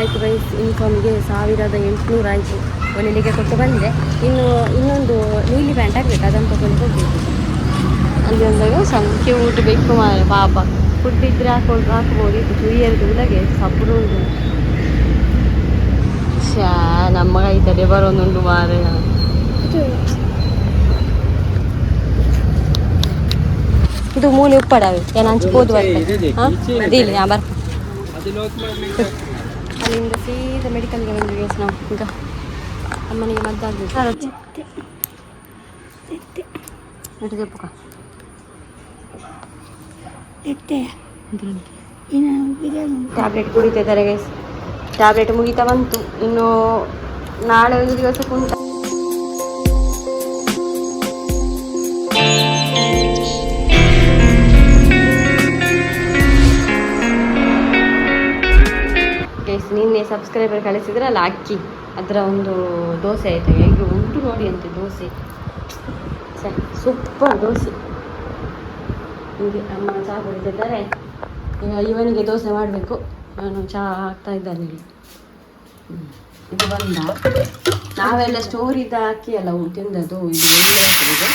ಆಯಿತು ಗೈಸ್, ಯೂನಿಫಾರ್ಮಿಗೆ 1800 ಆಯಿತು. ಒಲೆಲಿಗೆ ಕೊಟ್ಟು ಬಂದರೆ ಇನ್ನೊಂದು ನೀಲಿ ಪ್ಯಾಂಟ್ ಆಗಬೇಕು, ಅದನ್ನು ತಗೊಂಡು ಹೋಗಬೇಕು. ಅಲ್ಲಿ ಅಂದಾಗ ಕ್ಯೂಟ್ ಬೇಕು ಮಾರೆ ಪಾಪ. ಫುಡ್ ಇದ್ರೆ ಹಾಕ್ಬೋದು. ಇದು ಚುರಿಯರ್ದು ಉಲಗೆ ಸಬ್ರು ಉಂಟು. ನಮ್ಮ ಕೈತಡೆ ಬರೋನುಂಟು ಮಾರೆ. ಇದು ಮೂಲೆ ಉಪ್ಪಡವೆ ಏನು ಹಂಚ್ಬೋದು ಬರ್ತದೆ. ಬರ್ತೀನಿ ಅಲ್ಲಿಂದ ಸೀದಾ ಮೆಡಿಕಲ್ಗೆ ಬಂದ್ವಿ ನಾವು. ಈಗ ಅಮ್ಮನಿಗೆ ಮದ್ದಾಗಬೇಕು. ಟ್ಯಾಬ್ಲೆಟ್ ಕುಡಿತಿದ್ದಾರೆ ಗೈಸ್. ಟ್ಯಾಬ್ಲೆಟ್ ಮುಗಿತಾ ಬಂತು. ಇನ್ನು ನಾಳೆ ಒಂದು ದಿವಸ ಕುಂತ ನಿನ್ನೆ ಸಬ್ಸ್ಕ್ರೈಬರ್ ಕಳಿಸಿದ್ರಲ್ಲ ಅಕ್ಕಿ, ಅದರ ಒಂದು ದೋಸೆ ಆಯಿತು. ಹೇಗೆ ಉಂಟು ನೋಡಿ ಅಂತೆ ದೋಸೆ, ಸೂಪರ್ ದೋಸೆ. ಹೀಗೆ ಅಮ್ಮ ಚಹಾ ಕುಡಿತಿದ್ದಾರೆ. ಈಗ ಇವನಿಗೆ ದೋಸೆ ಮಾಡಬೇಕು. ನಾನು ಚಹಾ ಹಾಕ್ತಾ ಇದ್ದಾನೆ. ಇದು ಬಂದ ನಾವೆಲ್ಲ ಸ್ಟೋರ್ ಇದ್ದ ಅಕ್ಕಿ ಎಲ್ಲ ತಿಂದದ್ದು. ಇದು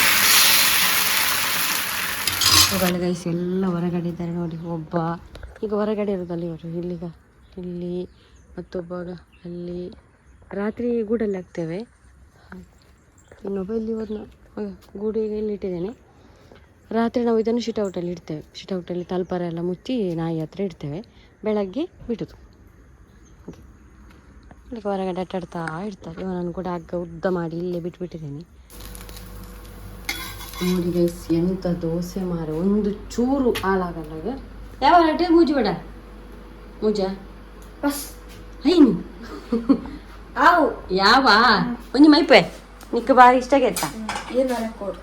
ಒಳ್ಳೆ ಗೈಸ್ ಎಲ್ಲ ಹೊರಗಡೆ ಇದ್ದಾರೆ ನೋಡಿ. ಒಬ್ಬ ಈಗ ಹೊರಗಡೆ ಇರೋದಲ್ಲಿ ಇವರು, ಇಲ್ಲಿ ಮತ್ತೊಬ್ಬ ಅಲ್ಲಿ. ರಾತ್ರಿ ಗೂಡಲ್ಲಿ ಹಾಕ್ತೇವೆ. ಇನ್ನೊಬ್ಬ ಇಲ್ಲಿ ಗೂಡಿಗೆ ಇಲ್ಲಿ ಇಟ್ಟಿದ್ದೇನೆ. ರಾತ್ರಿ ನಾವು ಇದನ್ನು ಶಿಟೌಟಲ್ಲಿ ಇಡ್ತೇವೆ. ಶಿಟೌಟಲ್ಲಿ ತಲ್ಪರ ಎಲ್ಲ ಮುಚ್ಚಿ ನಾಯಿ ಹತ್ರ ಇಡ್ತೇವೆ. ಬೆಳಗ್ಗೆ ಬಿಡೋದು. ಅದಕ್ಕೆ ಹೊರಗಡೆ ಅಡ್ಡಾಡ್ತಾ ಇರ್ತಾರೆ. ಇವನನ್ನು ಕೂಡ ಹಗ್ಗ ಉದ್ದ ಮಾಡಿ ಇಲ್ಲೇ ಬಿಟ್ಬಿಟ್ಟಿದ್ದೇನೆ. ನೋಡಿ ಗೈಸ್ ಎಂಥ ದೋಸೆ ಮಾರೆ, ಒಂದು ಚೂರು ಹಾಳಾಗಲ್ಲ. ಯಾವ ರಟ್ಟೆ ಮೂಜಿ ಬೇಡ ಮೂಜ ಬಸ್ ಹೈನು ಆವು ಯಾವ ಒಂಜಿ ಮೈಪೆ ನಿಕ್ಕ ಬಾರಿ ಇಷ್ಟ ಗೆತ್ತ ಕೊಡು.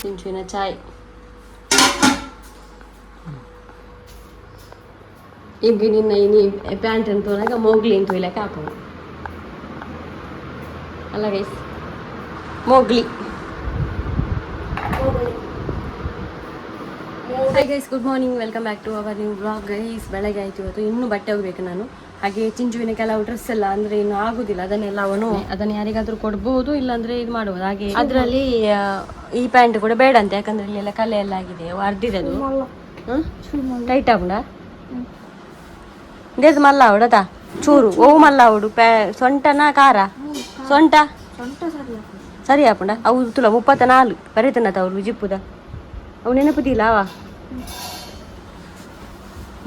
ಸಿಂಚುವಿನ ಚಾಯ್. ಈಗ ನಿನ್ನ ಪ್ಯಾಂಟ್ ಅಂತ ತೋನಾಗ ಮೋಗ್ಲಿ ಅಂತ ಇಲ್ಲಕ್ಕೆ ಹಾಕೋದು ಅಲ್ಲ guys. Mowgli. Hi guys, good morning, welcome back to our new blog. Guys ಬೆಳಗ್ಗೆ ಆಯ್ತು ಇವತ್ತು. ಇನ್ನೂ ಬಟ್ಟೆ ಹೋಗ್ಬೇಕು ನಾನು. ಹಾಗೆ ಚಿಂಚುವಿನ ಕೆಲವು ಡ್ರೆಸ್ ಎಲ್ಲ ಅಂದರೆ ಇನ್ನು ಆಗುದಿಲ್ಲ. ಅದನ್ನೆಲ್ಲ ಅದನ್ನು ಯಾರಿಗಾದ್ರೂ ಕೊಡ್ಬೋದು, ಇಲ್ಲಾಂದ್ರೆ ಇದು ಮಾಡ್ಬೋದು. ಹಾಗೆ ಅದರಲ್ಲಿ ಈ ಪ್ಯಾಂಟ್ ಕೂಡ ಬೇಡ ಅಂತ, ಯಾಕಂದ್ರೆ ಇಲ್ಲೆಲ್ಲ ಕಲೆ ಎಲ್ಲ ಆಗಿದೆ, ಅರ್ದಿರೋದು. ಟೈಟ್ ಆಗುಂಡ ದೇದ್ ಮಲ್ಲ ಅವಡದ ಚೂರು ಓ ಮಲ್ಲ ಅವಡು ಸೊಂಟನ ಖಾರ ಸೊಂಟ ಸರಿ ಹಾಪುಂಡ ಅವು ತುಲ 34 ಬರೀತನತ ಅವ್ರು ಜಿಪ್ಪುದ ಅವು ನೆನಪುದಿಲ್ಲ ಅವ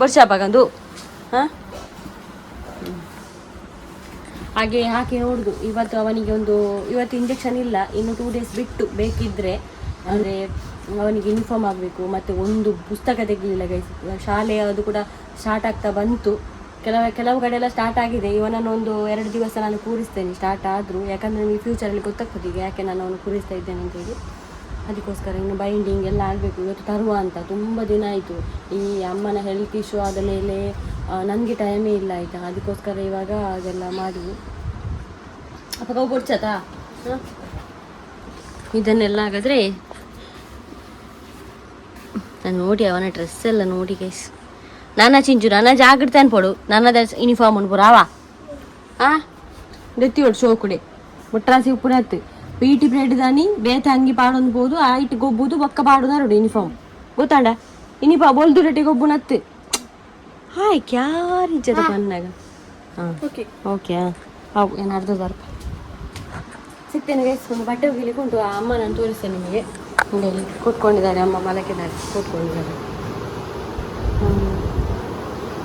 ವರ್ಷ ಹಬ್ಬಗಂದು ಹಾಂ. ಹಾಗೆ ಹಾಕಿ ನೋಡುದು. ಇವತ್ತು ಅವನಿಗೆ ಇವತ್ತು ಇಂಜೆಕ್ಷನ್ ಇಲ್ಲ, ಇನ್ನು 2 ಡೇಸ್ ಬಿಟ್ಟು ಬೇಕಿದ್ರೆ. ಅಂದರೆ ಅವನಿಗೆ ಯೂನಿಫಾರ್ಮ್ ಆಗಬೇಕು, ಮತ್ತು ಒಂದು ಪುಸ್ತಕ ತೆಗಲಿಲ್ಲ ಗೈಸ್. ಶಾಲೆ ಅದು ಕೂಡ ಸ್ಟಾರ್ಟ್ ಆಗ್ತಾ ಬಂತು. ಕೆಲವು ಕಡೆ ಎಲ್ಲ ಸ್ಟಾರ್ಟ್ ಆಗಿದೆ. ಇವನನ್ನು ಒಂದು 2 ದಿವಸ ನಾನು ಕೂರಿಸ್ತೇನೆ ಸ್ಟಾರ್ಟ್ ಆದರೂ, ಯಾಕಂದರೆ ನಿಮಗೆ ಫ್ಯೂಚರಲ್ಲಿ ಗೊತ್ತಾಗ್ತದೆ ಈಗ ಯಾಕೆ ನಾನು ಅವನು ಕೂರಿಸ್ತಾ ಇದ್ದೇನೆ ಅಂತೇಳಿ. ಅದಕ್ಕೋಸ್ಕರ ಇನ್ನು ಬೈಂಡಿಂಗ್ ಎಲ್ಲ ಆಗಬೇಕು. ಇವತ್ತು ತರುವ ಅಂತ ತುಂಬ ದಿನ ಆಯಿತು. ಈ ಅಮ್ಮನ ಹೆಲ್ತ್ ಇಶ್ಯೂ ಆದ ಮೇಲೆ ನನಗೆ ಟೈಮೇ ಇಲ್ಲ ಆಯಿತಾ. ಅದಕ್ಕೋಸ್ಕರ ಇವಾಗ ಅದೆಲ್ಲ ಮಾಡಿ ಅಪ್ಪ ಕವು ಕೊಡ್ಸತಾ ಹಾಂ. ಇದನ್ನೆಲ್ಲ ಹಾಗಾದರೆ ನಾನು ನೋಡಿ ಅವನ ಡ್ರೆಸ್ ಎಲ್ಲ ನೋಡಿ ಗೈಸ್. ನಾನಾ ಚಿಂಚು ನಾನಾ ಜಾಗ್ರತೆ ಅನ್ಪಡು ನನ್ನದ ಯೂನಿಫಾರ್ಮ್ ಅನ್ಪುರಾವ ಹಾಂ ದೆತ್ತಿಯೋಡು ಶೋಕುಡೆ ಮುಟ್ರಾಸಿ ಉಪ್ಪುನತ್ತು ಪೀಟಿ ಬ್ರೆಡ್ ದಾನಿ ಬೇತೆ ಹಂಗಿ ಪಾಡೊಂದ್ಬೋದು ಆಯ್ತು ಗೊಬ್ಬುದು ಬೊಕ್ಕ ಪಾಡುದಾರೋಡು ಯೂನಿಫಾರ್ಮ್ ಗೊತ್ತಾಂಡ ಯೂನಿಫಾರ್ಮ್ ಬೊಲ್ದು ರೆಟ್ಟಿ ಗೊಬ್ಬುನತ್ತು ಹಾಯ್ ಕ್ಯಾರಿಜ್ಜದ ಬನ್ನಾಗ ಹಾಂ ಓಕೆ ಹಾಂ ಏನು ಅರ್ಧದಾರು ಸಿಗ್ತೇನೆ ಗೈಸ್. ಒಂದು ಬಟ್ಟೆ ಹೋಗ್ಲಿಕ್ಕೆ ಉಂಟು. ಆ ಅಮ್ಮ ನಾನು ತೋರಿಸ್ತೇನೆ ನಿಮಗೆ. ಇಲ್ಲಿ ಕೂತ್ಕೊಂಡಿದ್ದಾರೆ ಅಮ್ಮ, ಮಲಗಿದ್ದಾರೆ, ಕೂತ್ಕೊಂಡಿದ್ದಾರೆ.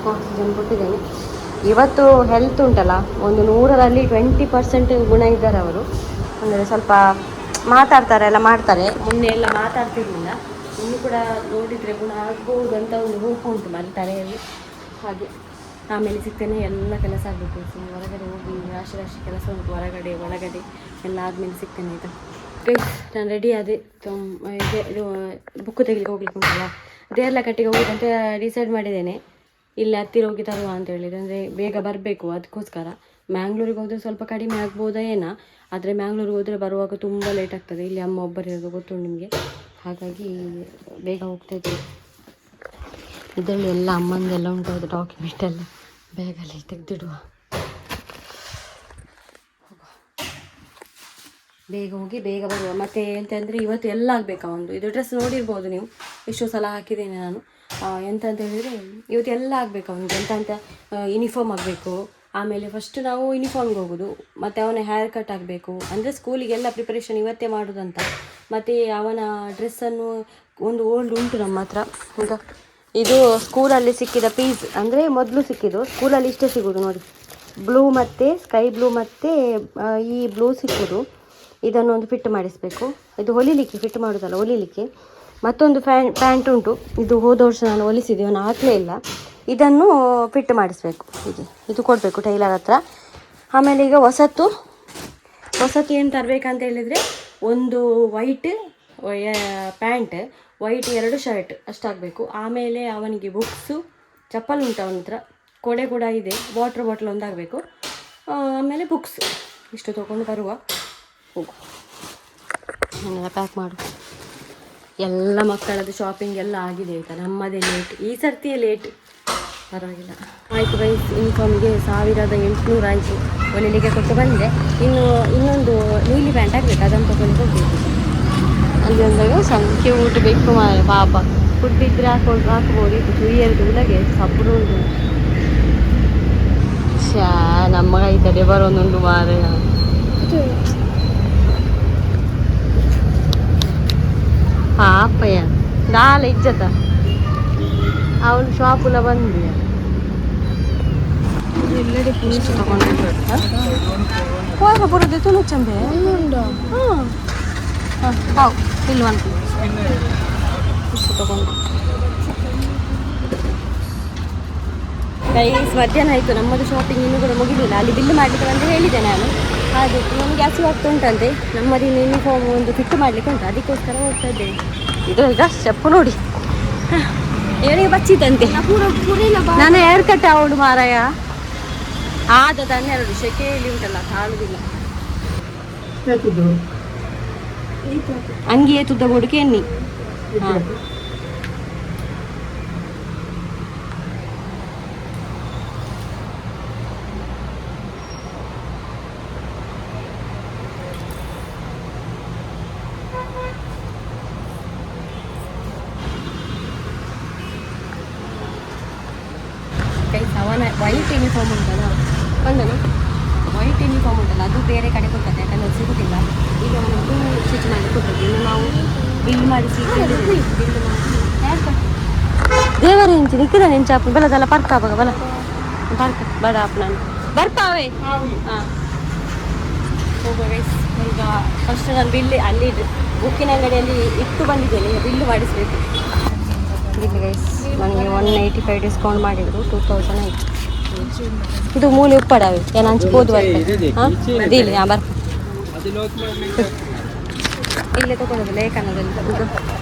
ಆಕ್ಸಿಜನ್ ಕೊಟ್ಟಿದ್ದೇನೆ. ಇವತ್ತು ಹೆಲ್ತ್ ಉಂಟಲ್ಲ, ಒಂದು 100ರಲ್ಲಿ 20% ಗುಣ ಇದ್ದಾರೆ ಅವರು. ಅಂದರೆ ಸ್ವಲ್ಪ ಮಾತಾಡ್ತಾರೆ ಎಲ್ಲ ಮಾಡ್ತಾರೆ. ಮೊನ್ನೆ ಎಲ್ಲ ಮಾತಾಡ್ತಿರ್ಲಿಲ್ಲ. ಇನ್ನು ಕೂಡ ನೋಡಿದರೆ ಗುಣ ಆಗ್ಬೋದು ಅಂತ ಒಂದು ಹೋಪ್ ಉಂಟು ಮನೆ ತಲೆಯಲ್ಲಿ. ಹಾಗೆ ಆಮೇಲೆ ಸಿಗ್ತೇನೆ. ಎಲ್ಲ ಕೆಲಸ ಆಗಬೇಕು. ಹೊರಗಡೆ ಹೋಗಿ ರಾಶಿ ಕೆಲಸ ಉಂಟು, ಹೊರಗಡೆ ಒಳಗಡೆ ಎಲ್ಲ ಆದಮೇಲೆ ಸಿಗ್ತೇನೆ ಆಯಿತಾ. ನಾನು ರೆಡಿ ಆದೆ. ಇದು ಬುಕ್ಕು ತೆಗಿಲಿಕ್ಕೆ ಹೋಗ್ಲಿಕ್ಕೆ ಉಂಟಲ್ಲ, ದೇರ್ಲ ಕಟ್ಟಿಗೆ ಹೋಗ್ಬೇಕಂತ ಡಿಸೈಡ್ ಮಾಡಿದ್ದೇನೆ. ಇಲ್ಲಿ ಹತ್ತಿರ ಹೋಗಿ ತರುವ ಅಂತ ಹೇಳಿದೆ. ಅಂದರೆ ಬೇಗ ಬರಬೇಕು, ಅದಕ್ಕೋಸ್ಕರ ಮ್ಯಾಂಗ್ಳೂರಿಗೆ ಹೋದರೆ ಸ್ವಲ್ಪ ಕಡಿಮೆ ಆಗ್ಬೋದಾ ಏನೋ. ಆದರೆ ಮ್ಯಾಂಗ್ಳೂರಿಗೆ ಹೋದರೆ ಬರುವಾಗ ತುಂಬ ಲೇಟ್ ಆಗ್ತದೆ. ಇಲ್ಲಿ ಅಮ್ಮ ಒಬ್ಬರಿರೋದು ಗೊತ್ತುಂಟು ನಿಮಗೆ, ಹಾಗಾಗಿ ಬೇಗ ಹೋಗ್ತಾ ಇದ್ದೀವಿ. ಇದರಲ್ಲಿ ಎಲ್ಲ ಅಮ್ಮಂದೆಲ್ಲ ಉಂಟು, ಅದು ಡಾಕ್ಯುಮೆಂಟ್ ಎಲ್ಲ ಬ್ಯಾಗಲ್ಲಿ ತೆಗೆದಿಡುವ. ಬೇಗ ಹೋಗಿ ಬೇಗ ಬರುವ. ಮತ್ತು ಎಂತಂದರೆ ಇವತ್ತು ಎಲ್ಲ ಆಗಬೇಕಾ ಒಂದು ಇದು ಡ್ರೆಸ್ ನೋಡಿರ್ಬೋದು ನೀವು, ಎಷ್ಟೋ ಸಲ ಹಾಕಿದ್ದೇನೆ ನಾನು. ಎಂತಂತ ಹೇಳಿದರೆ ಇವತ್ತು ಎಲ್ಲ ಆಗಬೇಕಾ ಒಂದು ಎಂತ ಯೂನಿಫಾರ್ಮ್ ಆಗಬೇಕು. ಆಮೇಲೆ ಫಸ್ಟ್ ನಾವು ಯೂನಿಫಾರ್ಮ್ಗೆ ಹೋಗೋದು, ಮತ್ತು ಅವನ ಹೇರ್ ಕಟ್ ಆಗಬೇಕು. ಅಂದರೆ ಸ್ಕೂಲಿಗೆಲ್ಲ ಪ್ರಿಪರೇಷನ್ ಇವತ್ತೇ ಮಾಡೋದಂತ. ಮತ್ತು ಅವನ ಡ್ರೆಸ್ಸನ್ನು ಒಂದು ಓಲ್ಡ್ ಉಂಟು ನಮ್ಮ ಹತ್ರ. ಈಗ ಇದು ಸ್ಕೂಲಲ್ಲಿ ಸಿಕ್ಕಿದ ಪೀಸ್, ಅಂದರೆ ಮೊದಲು ಸಿಕ್ಕಿದ್ದು ಸ್ಕೂಲಲ್ಲಿ ಇಷ್ಟೇ ಸಿಗೋದು ನೋಡಿ, ಬ್ಲೂ ಮತ್ತು ಸ್ಕೈ ಬ್ಲೂ ಮತ್ತು ಈ ಬ್ಲೂ ಸಿಕ್ಕೋದು. ಇದನ್ನು ಒಂದು ಫಿಟ್ ಮಾಡಿಸಬೇಕು. ಇದು ಹೊಲಿಲಿಕ್ಕೆ, ಫಿಟ್ ಮಾಡೋದಲ್ಲ ಹೊಲಿಲಿಕ್ಕೆ. ಮತ್ತೊಂದು ಪ್ಯಾಂಟ್ ಉಂಟು, ಇದು ಹೋದ ವರ್ಷ ನಾನು ಹೊಲಿಸಿದೆ, ಅವನು ಹಾಕಲೇ ಇಲ್ಲ. ಇದನ್ನು ಫಿಟ್ ಮಾಡಿಸಬೇಕು. ಇದು ಕೊಡಬೇಕು ಟೈಲರ್ ಹತ್ರ. ಆಮೇಲೆ ಈಗ ಹೊಸತು ಏನು ತರಬೇಕಂತ ಹೇಳಿದರೆ, ಒಂದು ವೈಟ್ ಪ್ಯಾಂಟ್, ವೈಟ್ 2 ಶರ್ಟ್ ಅಷ್ಟಾಗಬೇಕು. ಆಮೇಲೆ ಅವನಿಗೆ ಬುಕ್ಸು, ಚಪ್ಪಲ್ ಉಂಟು ಅವನ ಹತ್ರ, ಕೊಡೆ ಕೂಡ ಇದೆ, ವಾಟ್ರ್ ಬಾಟಲ್ ಒಂದಾಗಬೇಕು. ಆಮೇಲೆ ಬುಕ್ಸ್ ಇಷ್ಟು ತೊಗೊಂಡು ಬರುವ. ಹೋಗು, ನಾನೆಲ್ಲ ಪ್ಯಾಕ್ ಮಾಡು. ಎಲ್ಲ ಮಕ್ಕಳದ್ದು ಶಾಪಿಂಗ್ ಎಲ್ಲ ಆಗಿದೆ ಆಯಿತಾ. ನಮ್ಮದೇ ಲೇಟ್, ಈ ಸರ್ತಿಯೇ ಲೇಟ್, ಪರವಾಗಿಲ್ಲ. ಆಯಿತು ಗೈಸ್, ಯೂನಿಫಾರ್ಮಿಗೆ 1800 ಆಯಿತು, ಹೊಲಿಲಿಕ್ಕೆ ಕೊಟ್ಟು ಬಂದೆ. ಇನ್ನೊಂದು ನೀಲಿ ಪ್ಯಾಂಟ್ ಆಗಬೇಕು, ಅದನ್ನು ತಗೊಂಡು ಹೋಗಬೇಕು. ಅಲ್ಲಿ ಒಂದಾಗ ಸಂಖ್ಯೆ ಊಟ ಬೇಕು ಮಾರೆ, ಪಾಪ ಫುಡ್ಡಿದ್ರೆ ಹಾಕ್ಬೋದು. ಇದು 2 ಇಯರ್ದು ಉಲಗೆ ಸಬ್ರು ಉಂಟು. ನಮ್ಮ ಕೈ ತಡೆ ಬರೋನುಂಟು ಮಾರೆ. ಪಾಪಯ್ಯ ದಾಲ ಇಜ್ಜತ ಅವನು ಶಾಪುಲ ಬಂದು ಹೋಗ ಬರೋದು ತುಳು ಚಂಬೆ. ಹಾಂ ಇಲ್ಲಿ ಬಂತು ಇಷ್ಟು ತಗೊಂಡು. ಗೈಸ್ ಮಧ್ಯಾಹ್ನ ಆಯಿತು, ನಮ್ಮದು ಶಾಪಿಂಗ್ ಇನ್ನೂ ಕೂಡ ಮುಗಿಲಿಲ್ಲ. ಅಲ್ಲಿ ಬಿಲ್ ಮಾಡಲಿಕ್ಕೆ ಅಂತ ಹೇಳಿದೆ ನಾನು. ಹಾಗೆ ನಮಗೆ ಹಸಿವು ಆಗ್ತಾ ಉಂಟಂತೆ. ನಮ್ಮದು ಇನ್ನು ಯೂನಿಫಾರ್ಮ್ ಒಂದು ಫಿಟ್ ಮಾಡಲಿಕ್ಕೆ ಉಂಟು, ಅದಕ್ಕೋಸ್ಕರ ಹೋಗ್ತಾ ಇದ್ದೇವೆ. ಇದು ಈಗ ಸ್ಟೆಪ್ಪು ನೋಡಿ, ಇವನಿಗೆ ಬಚ್ಚಿತಂತೆ. ನಾನು ಹೇರ್ ಕಟ್ ಅವಳು ಮಾರಾಯ ಆದ 12 ಶೆಕೆ ಇಲ್ಲಿ ಉಂಟಲ್ಲ, ಸಾಲುದಿಲ್ಲ. ಅಂಗಿಯೇ ತುದ್ದ ಬೋಡು ಕೆನ್ನಿ. ಹಾಂ ಅವನ ವೈಟ್ ಯೂನಿಫಾರ್ಮ್ ಉಂಟಲ್ಲ, ಬಂದನು ವೈಟ್ ಯೂನಿಫಾರ್ಮ್ ಉಂಟಲ್ಲ, ಅದು ಬೇರೆ ಕಡೆ ಕೊಟ್ಟದ್ದು, ಯಾಕಂದರೆ ಸಿಗುತ್ತಿಲ್ಲ. ಈಗ ಅವನು ಬ್ಲೂ ಸ್ಟಿಚ್ ಮಾಡಿ ಕೊಟ್ಟದ್ದು. ಇನ್ನು ನಾವು ಬಿಲ್ ಮಾಡಿಸಿ ಬಿಲ್ ಮಾಡಿ ದೇವರ ಹೆಂಚಿ ನಿಕ್ಕಿದ ನೆಂಚಾಪ ಬೆಳದಲ್ಲ ಪರ್ಕಾವಾಗ ಬಲ ಬರ್ಕ ಬಡ ಅಪ್ಪ ನಾನು ಬರ್ಪಾವೆ. ಹಾಂ ಹೋಗುವ ಗೈಸ್. ಈಗ ಫಸ್ಟ್ ನಾನು ಬಿಲ್ ಅಲ್ಲಿ ಬುಕ್ಕಿನ ಅಂಗಡಿಯಲ್ಲಿ ಇಟ್ಟು ಬಂದಿದ್ದೇನೆ, ಬಿಲ್ಲು ಮಾಡಿಸಬೇಕು. ಬಿಲ್ ಗೈಸ್ ನನಗೆ 185 ಡಿಸ್ಕೌಂಟ್ ಮಾಡಿದರು, 2000 ಆಯಿತು. ಇದು ಮೂಲೆ ಉಪ್ಪಡವೆ ಏನು ಹಂಚ್ಬೋದು ಬರ್ತದೆ. ಹಾಂ ಇಲ್ಲಿ ಹಾಂ ಬರ್ತ ಇಲ್ಲೇ ತಗೊಳ್ಳೋದು ಲೇಖನದಲ್ಲಿ.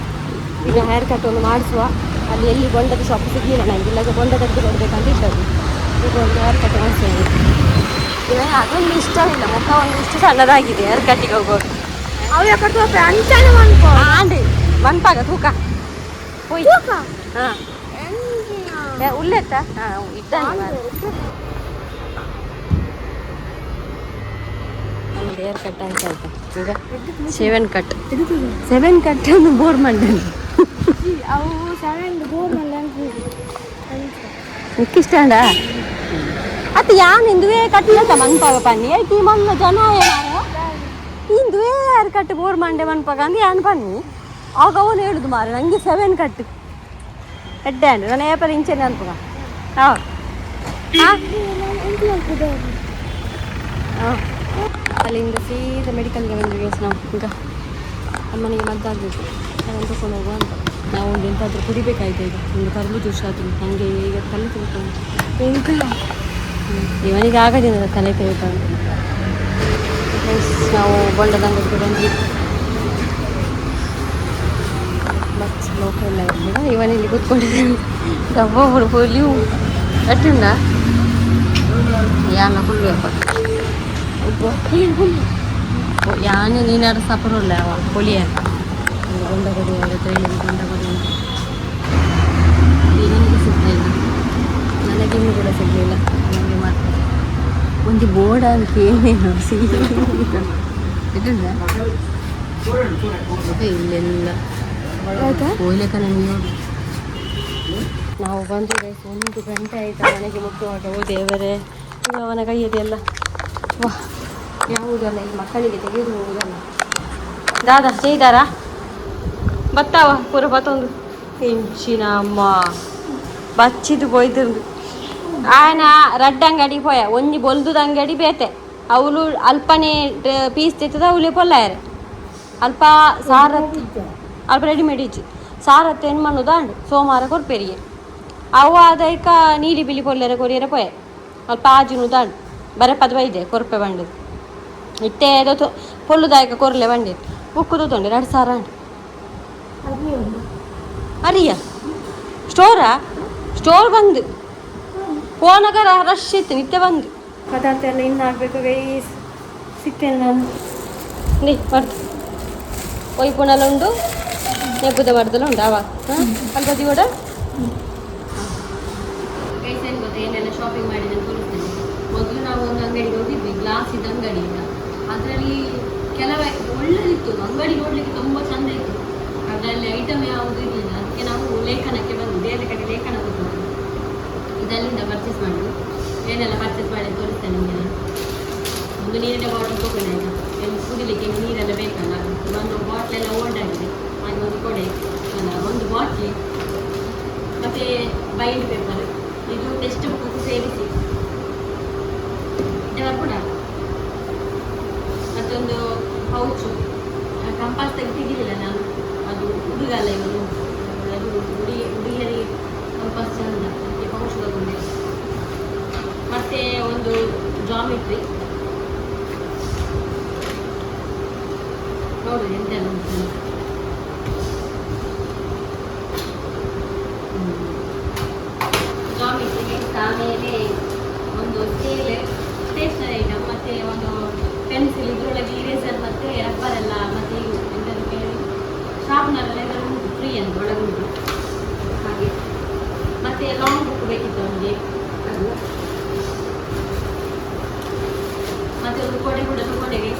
ಈಗ ಹೇರ್ ಕಟ್ ಒಂದು ಮಾಡಿಸುವ. ಅಲ್ಲಿ ಎಲ್ಲಿ ಬೊಂಡದ ಶಾಪ್ ಸಿಗಲಿಲ್ಲ ನನಗೆ, ಇಲ್ಲ ಬೊಂಡ ತೆಗೆದು ಕೊಡಬೇಕಂತ ಇದ್ದದ್ದು. ಈಗ ಒಂದು ಹೇರ್ ಕಟ್ ಮಾಡಿಸ್ತೇನೆ. ಈಗ ಅದೊಂದು ಇಷ್ಟವಿಲ್ಲ, ಮುಖ ಒಂದು ಇಷ್ಟು ಸಣ್ಣದಾಗಿದೆ ಹೇರ್ ಕಟ್ಟಿಗೆ ಹೋಗೋದು. ಅವು ಯಾಕೆ ಅಂಚನೆ ಮನ್ಕೋ ಆಂಡಿ ಮನ್ಪಾಗ ತೂಕ ಹೋಯ್. ಹಾಂ ಉಲ್ಲೆತ್ತ ಹಾಂ ಇದ್ದಾನೆ. ನಮ್ಮದು ಹೇರ್ ಕಟ್ ಆಯ್ತು ಈಗ 7 ಕಟ್ ಒಂದು ಬೋರ್ ಮಂಡಲಿ ಅವು 7 ಬೋರ್ ಮಂಡಲಿ ಇಷ್ಟಾಂಡ ಅದು ಯಾನ್ ಇಂದುವೇ ಕಟ್ಟಿಲ್ಲ ಮನ್ಪಾಗ ಪನ್ನಿ ಈ ಮಲ್ಲ ಜನ ಇಂದುವೇ ಹೇರ್ ಕಟ್ ಬೋರ್ ಮಂಡೆ ಮನ್ಪಾಗ ಅಂದ್ರೆ ಯಾನ್ ಪನ್ನಿ. ಆಗ ಅವನು ಹೇಳುದು ಮಾರೆ ನನಗೆ 7 ಕಟ್ ಎಡ್ಡೆ ಅಂಡು ನಾನು ಏಪರ್ ಇಂಚೆನೆ ಅನ್ಪಗ. ಹಾಂ ಅಲ್ಲಿಂದ ಸೀದಾ ಮೆಡಿಕಲ್ಗೆ ಬಂದ್ವಿ ನಾವು. ಈಗ ಅಮ್ಮನಿಗೆ ಮದ್ದಾಗಬೇಕು, ಅದನ್ನು ತಗೊಂಡು ಹೋಗುವ ಅಂತ. ನಾವು ಒಂದು ಎಂತಾದರೂ ಕುಡಿಬೇಕಾಯ್ತು. ಈಗ ಒಂದು ಕರ್ಬು ಜ್ಯೂಸ್ ಆದರೂ ನನಗೆ ಈಗ ತಲೆ ತಿಳ್ಕೊಂಡು ಎಂತ ಇವನಿಗೆ ಆಗದಿಲ್ಲ ತಲೆ ತಿಳ್ಕೊಂಡು. ನಾವು ಬೊಂಡದ ಅಂಗಡಿಗೆ ಬಂದ್ವಿ. ಬಸ್ ಲೋಕಲ್ ಆಗಿಲ್ಲ, ಇವನಿಲ್ಲಿ ಕೂತ್ಕೊಂಡಿದ್ದಾನೆ. ಡಬ್ಬ ಹುಲಿಯು ಕಟ್ಟಿಂದ ಯಾನ ಹುಲ್ಲು ಹುಲ್ಲು ನಾನು ನೀನಾರು ಸಪರೋಲ್ಲ ಅವ ಪೊಳಿಯ ಗೊಂಡ ಕೊಡಿ ಅವರ ತೈಲಿಗೆ ಗೊಂಡ ಕೊಡಿ ನನಗೆ ಸಿಗ್ತಾ ಇಲ್ಲ, ನನಗೆ ಇನ್ನೂ ಕೂಡ ಸಿಗಲಿಲ್ಲ. ನನಗೆ ಮಾತ್ರ ಒಂದು ಬೋರ್ಡ್ ಅಂತ ಏನೇನು ಇಲ್ಲೆಲ್ಲ ಹೋಗ್ಲಿಕ್ಕ ನನಗೆ ನೋಡಿ. ನಾವು ಬಂದು ಗೈಸ್ 1 ಗಂಟೆ ಆಯಿತಾ ಮನೆಗೆ ಮುಟ್ಟುವಾಗ. ಓ ದೇವರೇ, ಇದು ಅವನ ಕೈಯದೆಲ್ಲ ವಾ ಯಾವುದಲ್ಲ ಈ ಮಕ್ಕಳಿಗೆ ತೆಗೆದು ಹೋಗುದಲ್ಲ. ದಾದಾ ചെയ്താರಾ ಬತ್ತಾವ ಪೂರ ಬತ್ತೊಂದು ಹೆಂಚಿನ ಅಮ್ಮ ಬಚ್ಚಿದು போய்ತಿರುದು. ಆಯನ ರಡ್ಡ ಅಂಗಡಿ ಪೋಯ ಒಂಜಿ ಬೊಲ್ದುದ ಅಂಗಡಿ ಬೇತೆ ಅವಳು ಅಲ್ಪನೇ ಪೀಸ್ ತೆತ್ತದ ಅವಳೆ ಪೊಲ್ಲಾಯರೆ ಅಲ್ಪ ಸಾರತ್ ಅಲ್ಪ ರೆಡಿಮೇಡ್ ಇಜ್ಜಿ ಸಾರತ್ ಏನು ಮಾಡೋದು ಅಂಡು ಸೋಮವಾರ ಕೊರ್ಪೆರಿಗೆ ಅವು ಅದೈಕ ನೀಲಿ ಬಿಳಿ ಪೊಲ್ಲೆರೆ ಕೊರಿಯರೆ ಪೋಯೆ ಅಲ್ಪ ಆಜಿನು ದಾಂಡು ಬರೆ ಪದವೈದೆ ಕೊರ್ಪೆ ಬಂಡದು ಇಟ್ಟೆ ಪೊಲ್ಲುದಾಯಕ ಕೊರ್ಲೆ ಬಂಡಿ ಉಕ್ಕುದು ತೊಂಡೆ 2,000 ಅಂಡು ಅರಿಯ ಸ್ಟೋರ್ ಬಂದು ಫೋನಾಗ ರಶ್ ಇತ್ತು ನಿತ್ಯ ಬಂದು ಪದಾರ್ಥ ಎಲ್ಲ ಇನ್ನು ಆಗಬೇಕು ಗೈಸ್. ಸಿಗ್ತೇನೆ ನಾನು ನೀ ಬರ್ದು ಒಯ್ಪುಣಲ್ಲ ಉಂಟು ನೆಬ್ಬುದ ಬರ್ದಲ್ಲ ಉಂಟು ಅವಾಗ ಅಲ್ಬದಿ ಕೂಡ ಗೈಸ್ ಏನು ಗೊತ್ತಾ ಏನೆಲ್ಲ ಶಾಪಿಂಗ್ ಮಾಡಿದೆ ತೋರಿಸ್ತೇನೆ. ಮೊದಲು ನಾವು ಒಂದು ಅಂಗಡಿಗೆ ಹೋಗಿದ್ವಿ, ಗ್ಲಾಸ್ ಇದ್ದ ಅಂಗಡಿ. ಅದರಲ್ಲಿ ಕೆಲವೇ ಒಳ್ಳೆದಿತ್ತು, ಅಂಗಡಿ ನೋಡಲಿಕ್ಕೆ ತುಂಬ ಚೆಂದ ಇತ್ತು. ಅದರಲ್ಲಿ ಐಟಮ್ ಯಾವುದು ಇರಲಿಲ್ಲ. ಅದಕ್ಕೆ ನಾವು ಲೇಖನಕ್ಕೆ ಬಂದು ಬೇರೆ ಕಡೆ ಲೇಖನ ಕೊಟ್ಟು ಇದಲ್ಲಿಂದ ಪರ್ಚೇಸ್ ಮಾಡೋದು. ಏನೆಲ್ಲ ಪರ್ಚೇಸ್ ಮಾಡಿ ತೋರಿಸ್ತೇನೆ ನಿಮಗೆ. ಒಂದು ನೀರಿನ ಬಾಟಲ್ ತೊಗೊಂಡೆ ಆಯಿತಾ, ಎಲ್ಲಿ ಕುಡಿಲಿಕ್ಕೆ ನೀರೆಲ್ಲ ಬೇಕಲ್ಲ. ಒಂದು ಬಾಟ್ಲೆಲ್ಲ ಓಲ್ಡ್ ಆಗಿದೆ, ಹಾಗೆ ಒಂದು ಕೊಡೆ ಅಲ್ಲ ಒಂದು ಬಾಟ್ಲಿ, ಮತ್ತು ಬೈಂಡ್ ಪೇಪರ್, ಇದು ಟೆಕ್ಸ್ಟ್ ಬುಕ್ ಸೇರಿಸಿ ಎಲ್ಲ ಕೂಡ, ಮತ್ತೊಂದು ಪೌಚು ಕಂಪಾಸ್ ತೆಗೆದಿರಲಿಲ್ಲ ನಾನು, ಅದು ಹುಡುಗಲ್ಲ ಇವನು, ಅದು ಹುಡುಗಿಯರಿಗೆ ಕಂಪಾಸ್ ಚಂದ, ಅದಕ್ಕೆ ಪೌಚ್ ತಗೊಂಡೆ. ಮತ್ತು ಒಂದು ಜಾಮಿಟ್ರಿ ನೋಡಿ ಎಂತೆಲ್ಲ ಉಂಟು. ಜಾಮಿಟ್ರಿಗೆ ಆಮೇಲೆ ಒಂದು ಸ್ಟೇಷನರಿ ಐಟಮ್, ಮತ್ತು ಒಂದು ಪೆನ್ಸಿಲ್, ಇದರೊಳಗೆ ಇರೇಸರ್ ಮತ್ತು ರಬ್ಬರ್ ಎಲ್ಲ, ಮತ್ತು ಎಂಥದ್ದು ಕೇಳಿ ಶಾರ್ಪ್ನರೆಲ್ಲ ಇದರ ಉಂಟು ಫ್ರೀ ಅಂತ ಒಳಗೆ ಉಂಟು ಹಾಗೆ. ಮತ್ತು ಲಾಂಗ್ ಬುಕ್ ಬೇಕಿತ್ತು ಅವನಿಗೆ ಅದು. ಮತ್ತು ಒಂದು ಕೊಡೆ ಕೂಡ ಕೊಡೆಗೆ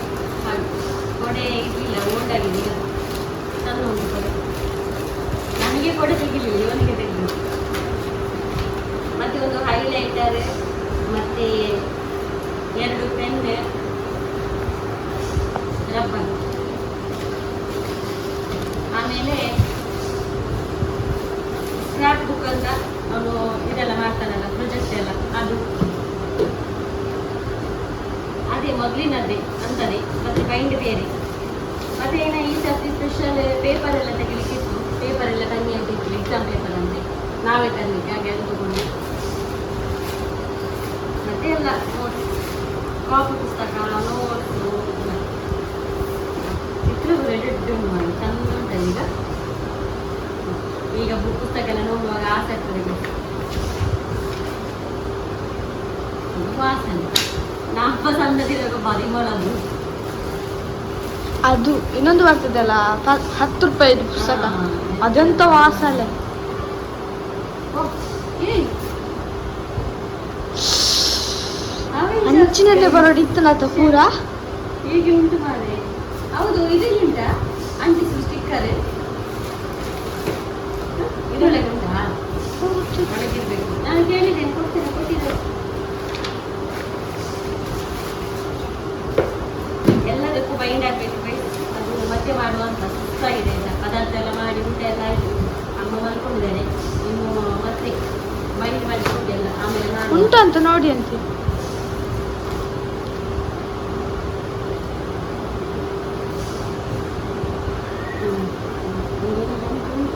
ಹಾಗೆ ಕೊಡೆ ಇರಲಿಲ್ಲ, ಓಲ್ಡ್ ಆಗಿದೆ ಈಗ, ಸಣ್ಣ ಉಂಟು ಕೊಡೆ. ನನಗೆ ಕೊಡೆ ತೆಗಿಲಿಲ್ಲ, ಇವನಿಗೆ ತೆಗೆದು. ಮತ್ತು ಒಂದು ಹೈಲೈಟರ್, ಮತ್ತು 2 ಪೆನ್, ರಬ್ಬರ್, ಆಮೇಲೆ ಸ್ಕ್ರಾಪ್ ಬುಕ್ ಅಂತ ಅವನು ಇದೆಲ್ಲ ಮಾಡ್ತಾನಲ್ಲ ಪ್ರೊಜೆಕ್ಟ್ ಎಲ್ಲ, ಅದು ಅದೇ ಮೊದಲಿನದ್ದೇ ಅಂತದೆ. ಮತ್ತು ಬೈಂಡ್ ಬೇರೆ. ಮತ್ತು ಏನೋ ಈ ಸರ್ತಿ ಸ್ಪೆಷಲ್ ಪೇಪರ್ ಎಲ್ಲ ತೆಗಿಲಿಕ್ಕಿತ್ತು, ಪೇಪರ್ ಎಲ್ಲ ತನ್ನಿ ಅಂತ ಇತ್ತು, ಎಕ್ಸಾಮ್ ಪೇಪರ್ ಅಂದರೆ ನಾವೇ ತರಲಿಕ್ಕೆ, ಹಾಗೆ ಅದು ತಗೊಂಡು. ಮತ್ತು ಎಲ್ಲ ನೋಟ್ಸ್, ಕಾಪಿ ಪುಸ್ತಕ, ನೋಟ್ಸು, ಚಿತ್ರಗಳು ರೆಡ್ ಮಾಡಿ ಚಂದ ಉಂಟಲ್ಲ ಈಗ ಪುಸ್ತಕ ಎಲ್ಲ ನೋಡುವಾಗ ಆಸೆ ಆಗ್ತದೆ. ವಾಸನೆ ನಮ್ಮ ಸಣ್ಣದಿರುವಾಗ ಪರಿಮಳದು. ಅದು ಇನ್ನೊಂದು ಬರ್ತದಲ್ಲ 10 ರೂಪಾಯಿದು ಪುಸ್ತಕ, ಅದಂತ ವಾಸನೆ. ಅಂಚಿನಲ್ಲೇ ಬರೋಡಿತ್ತಲ್ಲ ಅದು ಪೂರ ಹೀಗೆ ಉಂಟು ಮಾರೆ. ಹೌದು, ಇದರಲ್ಲಿ ಉಂಟಾ ಅಂಟಿಸು ಸ್ಟಿಕ್ಕರ್? ಇದರೊಳಗೆ ಉಂಟಾ? ಒಳಗಿರ್ಬೇಕು. ನಾನು ಕೇಳಿದ್ದೇನೆ, ಕೊಟ್ಟಿದ್ದೆ. ಎಲ್ಲದಕ್ಕೂ ಬೈಂಡ್ ಆಗಬೇಕು, ಅದು ಮತ್ತೆ ಮಾಡುವಂತ ಸುಸ್ತಾಗಿದೆ ಅಂತ. ಪದಾರ್ಥ ಎಲ್ಲ ಮಾಡಿ ಊಟ ಎಲ್ಲ ಆಯಿತು, ಅಮ್ಮ ಮಲ್ಕೊಂಡಿದ್ದೇನೆ. ಇನ್ನು ಮತ್ತೆ ಬೈಂಡ್ ಮಾಡಿಕೊಂಡು ಎಲ್ಲ ಆಮೇಲೆ ನಾನು ಉಂಟು ಅಂತ ನೋಡಿ ಅಂತ.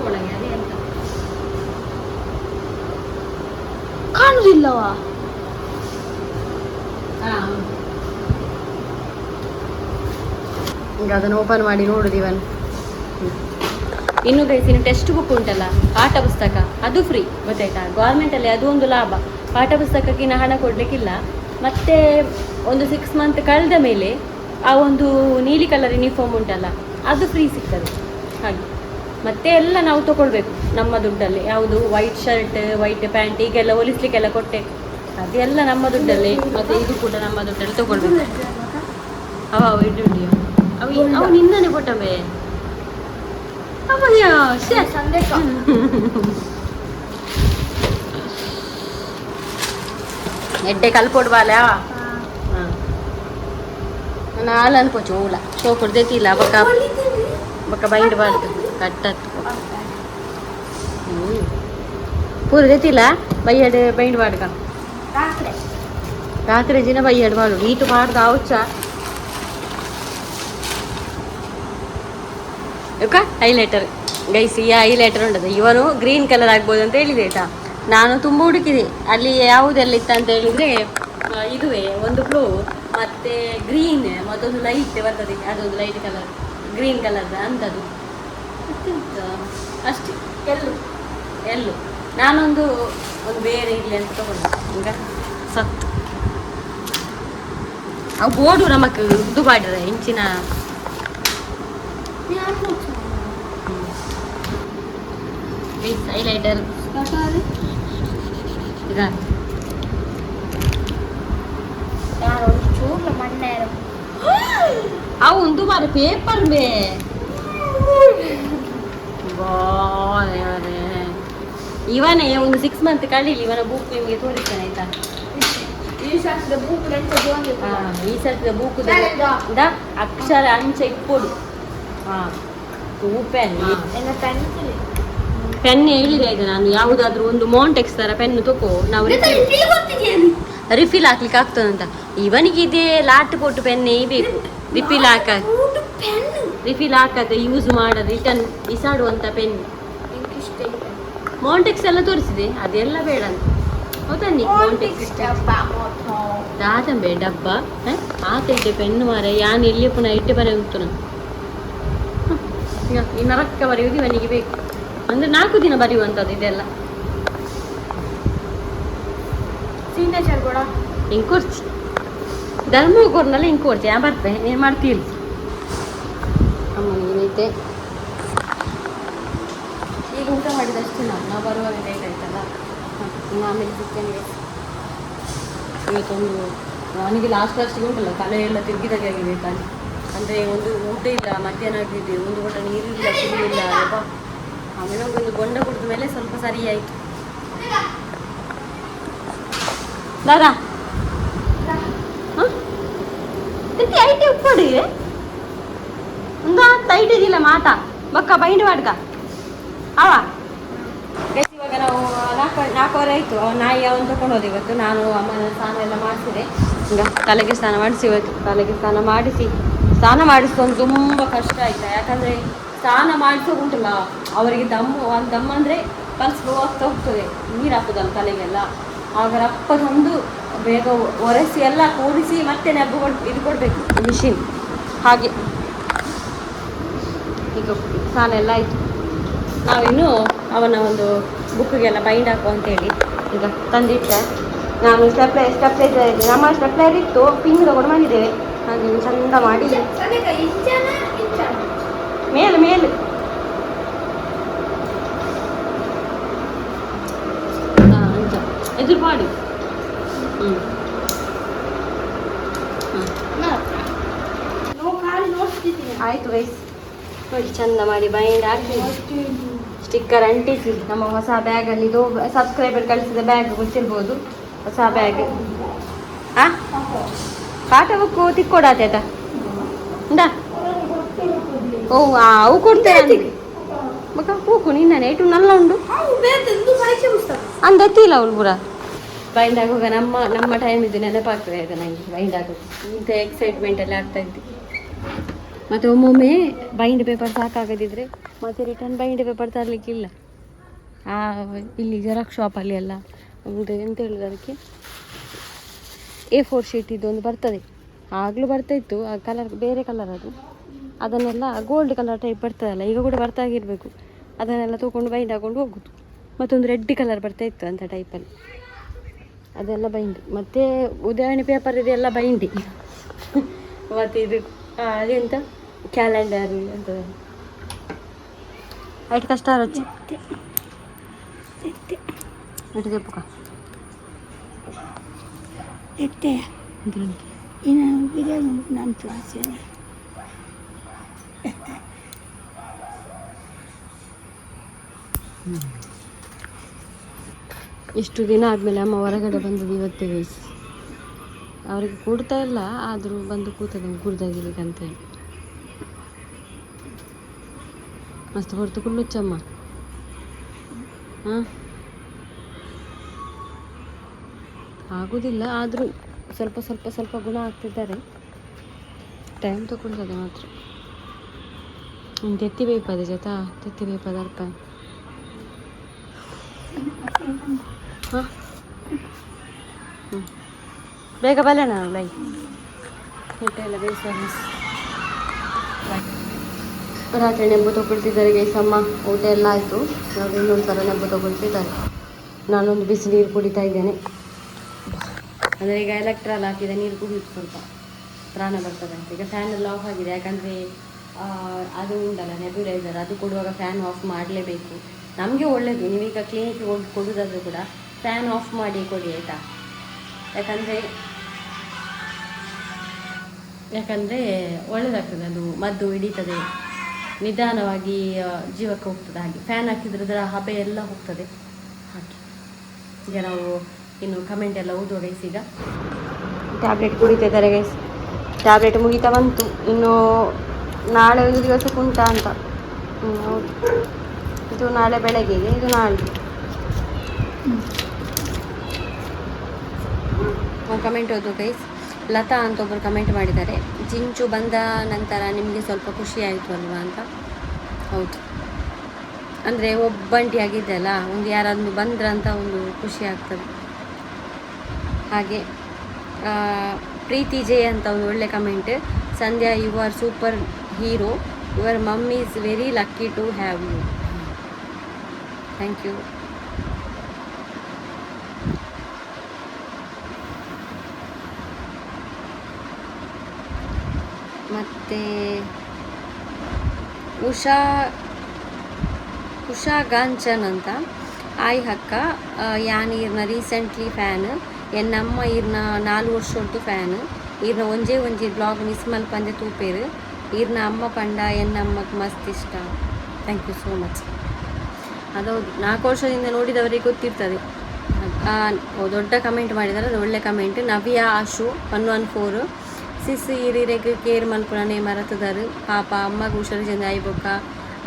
ಒಳಗೆ ಅದೇ ಅಂತ ಕಾಣುದಿಲ್ಲವಾ? ಈಗ ಅದನ್ನು ಓಪನ್ ಮಾಡಿ ನೋಡುದು ಇವನ್. ಇನ್ನು ಗೈಸ್, ಇನ್ನು ಟೆಕ್ಸ್ಟ್ ಬುಕ್ ಉಂಟಲ್ಲ, ಪಾಠ ಪುಸ್ತಕ, ಅದು ಫ್ರೀ, ಗೊತ್ತಾಯ್ತಾ? ಗೌರ್ಮೆಂಟಲ್ಲಿ ಅದು ಒಂದು ಲಾಭ. ಪಾಠ ಪುಸ್ತಕಕ್ಕಿನ್ನ ಹಣ ಕೊಡಲಿಕ್ಕಿಲ್ಲ. ಮತ್ತು ಒಂದು 6 ಮಂತ್ ಕಳೆದ ಮೇಲೆ ಆ ಒಂದು ನೀಲಿ ಕಲರ್ ಯೂನಿಫಾರ್ಮ್ ಉಂಟಲ್ಲ ಅದು ಫ್ರೀ ಸಿಗ್ತದೆ ಹಾಗೆ. ಮತ್ತೆ ಎಲ್ಲ ನಾವು ತಗೊಳ್ಬೇಕು ನಮ್ಮ ದುಡ್ಡಲ್ಲಿ. ಯಾವುದು ವೈಟ್ ಶರ್ಟ್ ವೈಟ್ ಪ್ಯಾಂಟ್ ಈಗೆಲ್ಲ ಹೊಲಿಸ್ಲಿಕ್ಕೆಲ್ಲ ಕೊಟ್ಟೆ, ಅದೆಲ್ಲ ನಮ್ಮ ದುಡ್ಡಲ್ಲಿ. ಮತ್ತೆ ಇದು ಕೂಡ ನಮ್ಮ ದುಡ್ಡಲ್ಲಿ ತಗೊಳ್ಬೇಕು. ಅವ ಇಡ್ಡಿಯ ಅವು ನಿನ್ನನೆ ಕೊಟ್ಟಂಬೆ ಅವಯ್ಯ ಎಡ್ಡೆ ಕಲ್ಪೊಡ್ಬಾಲ ನಾಲ್ ಅನ್ಕೋಚು ಊಲ ಶೋಕುಡ್ ದೆತ್ತಿಲ್ಲ ಬಕ್ಕ ಬಕ್ಕ ಬೈಂಡ್ ಬಾರ್ದು ಕಟ್ಟತ್ತು ಪೂರ ದೆತ್ತಿಲ್ಲ ಬೈಯಡ್ ಬೈಂಡ್ ಬಾಡ್ಕ ರಾತ್ರಿ ದಿನ ಬೈಯಡ್ ಬಾಡು ಈಟು ಮಾಡ್ದ ಅವಚ್ಚ ಹೈಲೈಟರ್ ಗೈಸ್. ಈ ಹೈಲೈಟರ್ ಉಂಟದ ಇವನು ಗ್ರೀನ್ ಕಲರ್ ಆಗ್ಬೋದು ಅಂತ ಹೇಳಿದೆ ಆಯ್ತಾ. ನಾನು ತುಂಬ ಹುಡುಕಿದೆ ಅಲ್ಲಿ ಯಾವುದೆಲ್ಲ ಇತ್ತ ಅಂತ ಹೇಳಿದ್ರೆ ಇದುವೇ ಒಂದು ಬ್ಲೂ ಮತ್ತೆ ಗ್ರೀನ್ ಮತ್ತೊಂದು ಲೈಟ್ ಬರ್ತದೆ, ಅದೊಂದು ಲೈಟ್ ಕಲರ್ ಗ್ರೀನ್ ಕಲರ್ ಅಂಥದ್ದು ಅಷ್ಟೇ. ಎಲ್ಲು ನಾನೊಂದು ಬೇರೆ ಇರಲಿ ಅಂತ ತಗೊಂಡೆ. ಈಗ ಸತ್ತು ಅವು ಬೋರ್ಡು ನಮಕ್ ಇದು ಮಾಡಿದ್ರೆ ಇಂಚಿನ ಹೈಲೈಟರ್ ಈಗ ಅವು ಒಂದು ಬಾರಿ ಪೇಪರ್ ಬೇ ಇವನೇ ಒಂದು 6 ಮಂತ್ ಕಳೀಲಿ. ಇವನ ಬುಕ್ ನಿಮಗೆ ತೋರಿಸ್ತೇನೆ ಆಯ್ತಾ. ಈ ಸರ್ತಿದ ಬುಕ್ ಅಕ್ಷರ ಅಂಚೆ ಇಟ್ಕೊಡು. ಪೆನ್ ಹೇಳಿದೆ ಆಯ್ತು ನಾನು, ಯಾವುದಾದ್ರೂ ಒಂದು ಮಾಂಟೆಕ್ಸ್ ತರ ಪೆನ್ ತಗೋ, ನಾವು ರಿಫಿಲ್ ಹಾಕ್ಲಿಕ್ಕೆ ಆಗ್ತದಂತ. ಇವನಿಗೆ ಇದೇ ಲಾಟ್ ಕೊಟ್ಟು ಪೆನ್ನೇ ಬೇಕು, ರಿಫಿಲ್ ಹಾಕಕ್ಕೆ ಯೂಸ್ ಮಾಡೋದು ರಿಟರ್ನ್ ಬಿಸಾಡುವಂತ ಪೆನ್. ಮಾಂಟೆಕ್ಸ್ ಎಲ್ಲ ತೋರಿಸಿದೆ, ಅದೆಲ್ಲ ಬೇಡ ಅಂತ ಹೌದನ್ನಿ. ಮಾಂಟೆಕ್ಸ್ ದಾದಂಬೆ ಡಬ್ಬ ಆತ ಇದ್ದೆ ಪೆನ್ನು ಮಾರ ಯಾನು ಎಲ್ಲಿ ಪುನಃ ಇಟ್ಟು ಬರ ಉಂಟು ನಾನು ಈ ನರಕ್ಕ ಬರೆಯುವುದು ಇವನಿಗೆ ಬೇಕು ಅಂದ್ರೆ 4 ದಿನ ಬರೆಯುವಂಥದ್ದು ಇದೆಲ್ಲ. ಸಿಗ್ನೇಚರ್ ಕೂಡ ಹಿಂಗೆ ಕೊಡ್ಸಿ ಧರ್ಮ ಕೊಡ್ನಲ್ಲ ಹಿಂಗೆ ಕೊಡ್ಸಿ ಯಾ ಬರ್ತೇನೆ ಏನು ಮಾಡ್ತೀವಿ ಅಮ್ಮ ಏನೈತೆ ಈಗ ಊಟ ಮಾಡಿದಷ್ಟು ನಾವು ಬರುವಾಗ ಲೇಟ್ ಆಯ್ತಲ್ಲ. ಇನ್ನು ಆಮೇಲೆ ಸಿಗ್ತೇನೆ. ಇವತ್ತೊಂದು ನನಗೆ ಲಾಸ್ಟ್ ಉಂಟಲ್ಲ ತಲೆ ಎಲ್ಲ ತಿರುಗಿದಾಗಿದೆ ತಾನೆ. ಅಂದರೆ ಒಂದು ಊಟ ಇಲ್ಲ, ಮಧ್ಯಾಹ್ನ ಆಗಿದೆ, ಒಂದು ಊಟ ನೀರಿಲ್ಲ ಕುಡಿಯಿಲ್ಲ ಅಲ್ವಾ. ಆಮೇಲೆ ಒಂದು ಬೊಂಡ ಕುಡಿದ ಮೇಲೆ ಸ್ವಲ್ಪ ಸರಿ ಆಯಿತು. ದಾದಾ ಐಟಿ ಉಪ್ಪಡಿ ಒಂದು ಐಟಿ ಇದಿಲ್ಲ ಮಾತಾ ಬಕ್ಕ ಬೈಂಡ್ ಮಾಡ್ಕ ಅವ. ಇವಾಗ ನಾವು 4:15 ಆಯಿತು. ನಾಯಿ ಅವನು ತಗೊಂಡು ಹೋದ ಇವತ್ತು. ನಾನು ಅಮ್ಮನ ಸ್ನಾನ ಎಲ್ಲ ಮಾಡಿಸಿದೆ. ಈಗ ತಲೆಗೆ ಸ್ನಾನ ಮಾಡಿಸಿ ಇವತ್ತು ತಲೆಗೆ ಸ್ನಾನ ಮಾಡಿಸ್ಕೊಂಡು ತುಂಬ ಕಷ್ಟ ಆಯ್ತಾ. ಯಾಕಂದರೆ ಸ್ನಾನ ಮಾಡಿಸೋ ಉಂಟಲ್ಲ ಅವರಿಗೆ ದಮ್ಮ ಅಂದರೆ ಪಲ್ಸ್ ಹೋಗ್ತಾ ಹೋಗ್ತದೆ, ನೀರು ಹಾಕೋದಲ್ಲ ತಲೆಗೆಲ್ಲ. ಆಗ ರಪ್ಪ ತಂದು ಬೇಗ ಒರೆಸಿ ಎಲ್ಲ ಕೂಡಿಸಿ ಮತ್ತೆ ನೆಬ್ಬು ಇದು ಕೊಡಬೇಕು ಮಿಷಿನ್ ಹಾಗೆ. ಈಗ ಸ್ನಾನ ಎಲ್ಲ ಆಯಿತು. ನಾವಿನ್ನು ಅವನ ಒಂದು ಬುಕ್ಗೆಲ್ಲ ಬೈಂಡ್ ಹಾಕು ಅಂತೇಳಿ ಈಗ ತಂದಿಟ್ಟೆ. ನಾನು ಸ್ಟೆಪ್ಲೈಸರ್ ನಮ್ಮ ಸ್ಟೆಪ್ಲೈಸರ್ ಇತ್ತು, ಪಿನ್ ತಗೊಂಡು ಬಂದಿದ್ದೇವೆ. ಹಾಗೆ ಚಂದ ಮಾಡಿ ಮೇಲೆ ಎದುರು ಮಾಡಿ ಆಯ್ತು ವಯಸ್ಸು ನೋಡಿ ಚಂದ ಮಾಡಿ ಬೈಂಡ್ ಹಾಕಿ ಸ್ಟಿಕ್ಕರ್ ಅಂಟಿಸಿ. ನಮ್ಮ ಹೊಸ ಬ್ಯಾಗಲ್ಲಿ ಇದು ಸಬ್ಸ್ಕ್ರೈಬರ್ ಕಳಿಸಿದ ಬ್ಯಾಗ್ ಗೊತ್ತಿರ್ಬೋದು, ಹೊಸ ಬ್ಯಾಗ್. ಕಾಟ ಬುಕ್ಕು ತಿಕ್ಕೊಡಾತ ಇಂದ ಓ ಅವು ಕೊಡ್ತೇವೆ ಮಕ್ಕ ಹೂಕು ನಿನ್ನೆ ಇಟ್ಟು ನಲ್ಲ ಉಂಡು ಅಂದತ್ತಿಲ್ಲ ಅವಳು ಪೂರ ಬೈಂಡ್ ಆಗುವಾಗ ನಮ್ಮ ಟೈಮ್ ಇದು ನೆನಪಾಗ್ತದೆ ಆಯ್ತಾ ನನಗೆ ಬೈಂಡ್ ಆಗೋದು. ಇಂಥ ಎಕ್ಸೈಟ್ಮೆಂಟಲ್ಲಿ ಆಗ್ತಾ ಇದ್ದೆ. ಮತ್ತು ಒಮ್ಮೊಮ್ಮೆ ಬೈಂಡ್ ಪೇಪರ್ ಸಾಕಾಗದಿದ್ರೆ ಮತ್ತು ರಿಟರ್ನ್ ಬೈಂಡ್ ಪೇಪರ್ ತರಲಿಕ್ಕಿಲ್ಲ. ಇಲ್ಲಿ ಜೆರಾಕ್ಸ್ ಶಾಪಲ್ಲಿ ಎಲ್ಲ ಒಂದು ಎಂತ ಹೇಳೋದು ಅದಕ್ಕೆ A4 ಶೀಟ್ ಇದೊಂದು ಬರ್ತದೆ. ಆಗಲೂ ಬರ್ತಾಯಿತ್ತು, ಆ ಕಲರ್ ಬೇರೆ ಕಲರ್ ಅದನ್ನೆಲ್ಲ ಗೋಲ್ಡ್ ಕಲರ್ ಟೈಪ್ ಬರ್ತದಲ್ಲ, ಈಗ ಕೂಡ ಬರ್ತಾಗಿರಬೇಕು. ಅದನ್ನೆಲ್ಲ ತೊಗೊಂಡು ಬೈಂಡ್ ಹಾಕೊಂಡು ಹೋಗೋದು. ಮತ್ತೊಂದು ರೆಡ್ ಕಲರ್ ಬರ್ತಾಯಿತ್ತು ಅಂಥ ಟೈಪಲ್ಲಿ, ಅದೆಲ್ಲ ಬೈಂಡ್. ಮತ್ತು ಉದಾಹರಣೆ ಪೇಪರ್ ಇದೆಲ್ಲ ಬೈಂಡಿ. ಮತ್ತು ಇದು ಅದೆಂತ ಕ್ಯಾಲೆಂಡರ್ ಅಂತ ಆಯ್ತು ಕಷ್ಟ ರುಚಿ ಇಟ್ಟು ತೆಪ್ಪುಕ ಇಷ್ಟು ದಿನ ಆದಮೇಲೆ ಅಮ್ಮ ಹೊರಗಡೆ ಬಂದದ್ದು ಇವತ್ತೇ ಗೈಸ್. ಅವರಿಗೆ ಕೊಡ್ತಾ ಇಲ್ಲ, ಆದರೂ ಬಂದು ಕೂತದೆ ಗುರ್ದಾಗಿಲಿಕ್ಕೆ ಅಂತೇಳಿ. ಮಸ್ತ್ ಹೊರತು ಕುಳ್ಳುಚ್ಚಮ್ಮ. ಹಾಂ ಆಗೋದಿಲ್ಲ, ಆದರೂ ಸ್ವಲ್ಪ ಸ್ವಲ್ಪ ಸ್ವಲ್ಪ ಗುಣ ಆಗ್ತಿದ್ದಾರೆ. ಟೈಮ್ ತಗೊಳ್ತದೆ ಮಾತ್ರ. ತೆತ್ತಿಬೇಕು ಅದೇ ಜೊತಾ ತೆತ್ತಿಬೇಕು ಅದರ್ಪ. ಹಾಂ ಹ್ಞೂ ಬೇಗ ಬರೋಣ ಲೈ ಊಟ ಎಲ್ಲ ಬೇಯಿಸುವ. ರಾತ್ರಿ ನೆಂಬು ತೊಗೊಳ್ತಿದ್ದಾರೆ ಗೈಸಮ್ಮ. ಊಟ ಎಲ್ಲ ಆಯಿತು. ನಾವು ಇನ್ನೊಂದು ಸಲ ನೆಂಬು ತೊಗೊಳ್ತಿದ್ದಾರೆ. ನಾನೊಂದು ಬಿಸಿ ನೀರು ಕುಡಿತಾ ಇದ್ದೇನೆ. ಅಂದರೆ ಈಗ ಎಲೆಕ್ಟ್ರಲ್ ಹಾಕಿದೆ, ನೀರು ಕುಡಿಯುತ್ತೆ, ಸ್ವಲ್ಪ ಪ್ರಾಣ ಬರ್ತದೆ ಅಂತ. ಈಗ ಫ್ಯಾನ್ ಎಲ್ಲ ಆಫ್ ಆಗಿದೆ, ಯಾಕಂದರೆ ಅದು ಉಂಟಲ್ಲ ನೆಬ್ಯುಲೈಸರ್, ಅದು ಕೊಡುವಾಗ ಫ್ಯಾನ್ ಆಫ್ ಮಾಡಲೇಬೇಕು. ನಮಗೆ ಒಳ್ಳೆಯದು, ನೀವೀಗ ಕ್ಲಿನಿಕ್ಗೆ ಹೋಗಿ ಕೊಡೋದಾದರೂ ಕೂಡ ಫ್ಯಾನ್ ಆಫ್ ಮಾಡಿ ಕೊಡಿ ಆಯಿತಾ. ಯಾಕಂದರೆ ಒಳ್ಳೆಯದಾಗ್ತದೆ, ಅದು ಮದ್ದು ಹಿಡಿತದೆ, ನಿಧಾನವಾಗಿ ಜೀವಕ್ಕೆ ಹೋಗ್ತದೆ. ಹಾಗೆ ಫ್ಯಾನ್ ಹಾಕಿದ್ರೆ ಅದರ ಹಬೆ ಎಲ್ಲ ಹೋಗ್ತದೆ. ಹಾಗೆ ಈಗ ನಾವು ಇನ್ನು ಕಮೆಂಟ್ ಎಲ್ಲ ಓದುವ ಗೈಸ್. ಈಗ ಟ್ಯಾಬ್ಲೆಟ್ ಕುಡಿತಿದ್ದಾರೆ ಗೈಸ್. ಟ್ಯಾಬ್ಲೆಟ್ ಮುಗಿತಾ ಬಂತು, ಇನ್ನು ನಾಳೆ ಒಂದು ದಿವಸಕ್ಕೆ ಉಂಟಾ ಅಂತ. ಹೌದು, ಇದು ನಾಳೆ ಬೆಳಗ್ಗೆಗೆ, ಇದು ನಾಳೆ. ಕಮೆಂಟ್ ಓದು ಗೈಸ್. ಲತಾ ಅಂತ ಒಬ್ಬರು ಕಮೆಂಟ್ ಮಾಡಿದ್ದಾರೆ, ಜಿಂಚು ಬಂದ ನಂತರ ನಿಮಗೆ ಸ್ವಲ್ಪ ಖುಷಿ ಆಯಿತು ಅಲ್ವಾ ಅಂತ. ಹೌದು, ಅಂದರೆ ಒಬ್ಬಂಟಿಯಾಗಿದ್ದೆ ಅಲ್ಲ, ಒಂದು ಯಾರಾದರೂ ಬಂದ್ರಂತ ಒಂದು ಖುಷಿ ಆಗ್ತದೆ. ಹಾಗೆ ಪ್ರೀತಿ ಜೆ ಅಂತ ಒಂದು ಒಳ್ಳೆ comment. Sandhya, you are super hero, your mummy is very lucky to have you. Thank you. ಮತ್ತು ಉಷಾ ಗಾಂಚನ್ ಅಂತ, ಆಯ್ ಹಕ್ಕ ಯಾನ್ ಈರ್ನ ರೀಸೆಂಟ್ಲಿ ಫ್ಯಾನ್, ಎನ್ನಮ್ಮ ಈರ್ನ 4 ವರ್ಷದ್ದು ಫ್ಯಾನ್, ಈರ್ನ ಒಂಜೇ ಬ್ಲಾಗ್ ನಿಸ್ಮಲ್ ಪಂದೆ ತೂಪೇರು, ಈರ್ನ ಅಮ್ಮ ಪಂಡ ಎನ್ನಮ್ಮಕ್ಕೆ ಮಸ್ತ್ ಇಷ್ಟ. Thank you so much. ಅದೌದು, 4 ವರ್ಷದಿಂದ ನೋಡಿದವರಿಗೆ ಗೊತ್ತಿರ್ತದೆ. ದೊಡ್ಡ ಕಮೆಂಟ್ ಮಾಡಿದ್ದಾರೆ, ಅದು ಒಳ್ಳೆ ಕಮೆಂಟ್. ನವ್ಯಾ ಆಶು 114, ಸಿಸ್ ಈರಿರೆಗ್ ಕೇರ್ ಮಲ್ಪುನೇ ಮರತದರು ಪಾಪ ಅಮ್ಮಗೆ ಹುಷಾರು ಚೆಂದ ಆಯ್ಬೊಕ್ಕ